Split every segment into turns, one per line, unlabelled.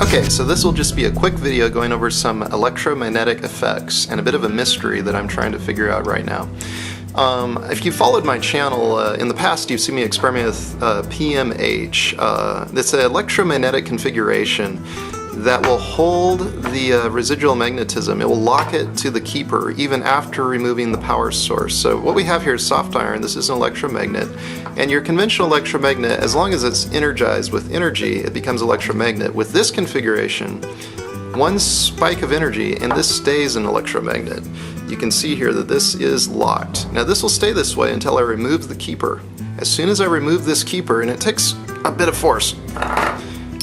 Okay, so this will just be a quick video going over some electromagnetic effects and a bit of a mystery that I'm trying to figure out right now. If you followed my channel in the past, you've seen me experiment with PMH. It's an electromagnetic configuration that will hold the residual magnetism. It will lock it to the keeper even after removing the power source. So what we have here is soft iron. This is an electromagnet, and your conventional electromagnet, as long as it's energized with energy, it becomes electromagnet. With this configuration, one spike of energy and this stays an electromagnet. You can see here that this is locked. Now this will stay this way until I remove the keeper. As soon as I remove this keeper, and it takes a bit of force,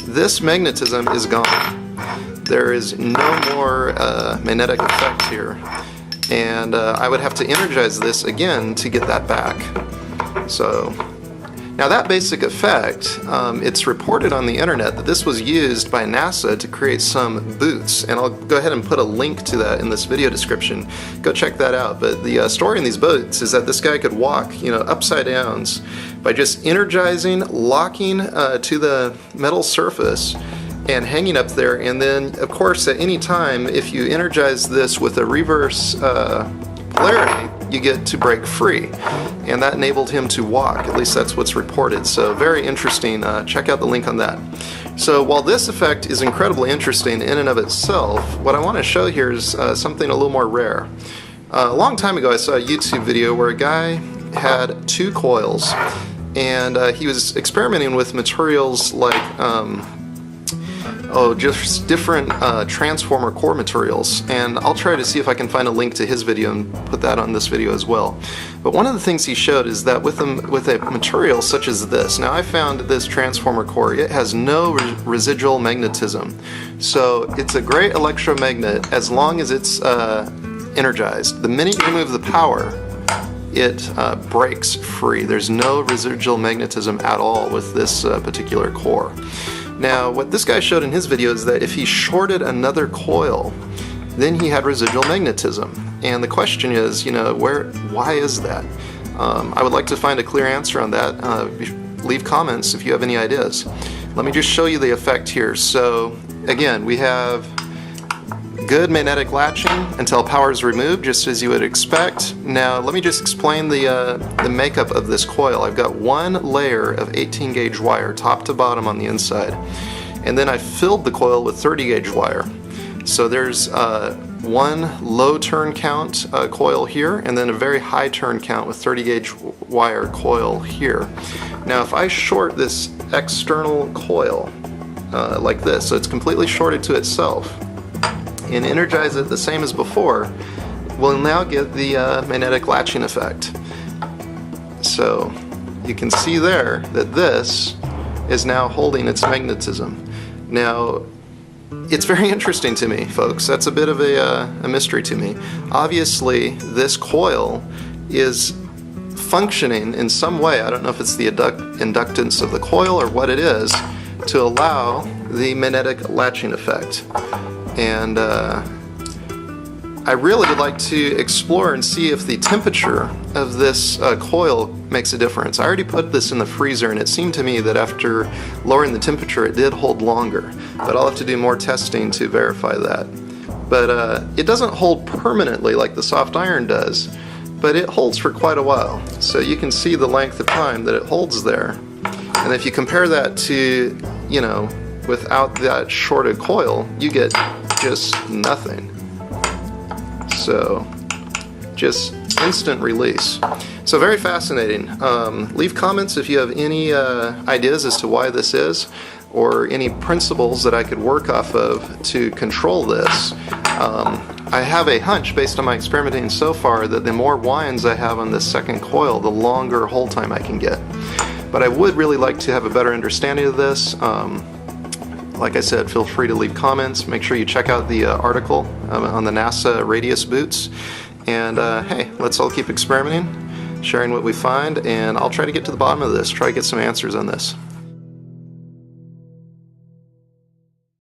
this magnetism is gone. There is no more magnetic effect here, and I would have to energize this again to get that back. So now that basic effect, it's reported on the internet that this was used by NASA to create some boots, and I'll go ahead and put a link to that in this video description. Go check that out. But the story in these boots is that this guy could walk, upside downs by just energizing, locking to the metal surface and hanging up there, and then of course at any time if you energize this with a reverse polarity, you get to break free, and that enabled him to walk. At least that's what's reported. So very interesting. Check out the link on that. So while this effect is incredibly interesting in and of itself, what I want to show here is something a little more rare. A long time ago I saw a YouTube video where a guy had two coils, and he was experimenting with materials like just different transformer core materials, and I'll try to see if I can find a link to his video and put that on this video as well. But one of the things he showed is that with a material such as this, now I found this transformer core, it has no residual magnetism, so it's a great electromagnet as long as it's energized. The minute you remove the power, it breaks free. There's no residual magnetism at all with this particular core. Now, what this guy showed in his video is that if he shorted another coil, then he had residual magnetism. And the question is, why is that? I would like to find a clear answer on that. Leave comments if you have any ideas. Let me just show you the effect here. So, again, we have good magnetic latching until power is removed, just as you would expect. Now let me just explain the makeup of this coil. I've got one layer of 18 gauge wire top to bottom on the inside, and then I filled the coil with 30 gauge wire. So there's one low turn count coil here, and then a very high turn count with 30 gauge wire coil here. Now if I short this external coil like this, so it's completely shorted to itself, and energize it the same as before, we'll now get the magnetic latching effect. So you can see there that this is now holding its magnetism. Now it's very interesting to me, folks. That's a bit of a mystery to me. Obviously this coil is functioning in some way, I don't know if it's the inductance of the coil or what it is, to allow the magnetic latching effect. And I really would like to explore and see if the temperature of this coil makes a difference. I already put this in the freezer, and it seemed to me that after lowering the temperature it did hold longer, but I'll have to do more testing to verify that. But it doesn't hold permanently like the soft iron does, but it holds for quite a while. So you can see the length of time that it holds there, and if you compare that to, without that shorted coil, you get just nothing. So just instant release. So very fascinating. Leave comments if you have any ideas as to why this is, or any principles that I could work off of to control this. I have a hunch based on my experimenting so far that the more winds I have on this second coil, the longer hold time I can get. But I would really like to have a better understanding of this. Like I said, feel free to leave comments. Make sure you check out the article on the NASA radius boots. And hey, let's all keep experimenting, sharing what we find, and I'll try to get to the bottom of this, try to get some answers on this.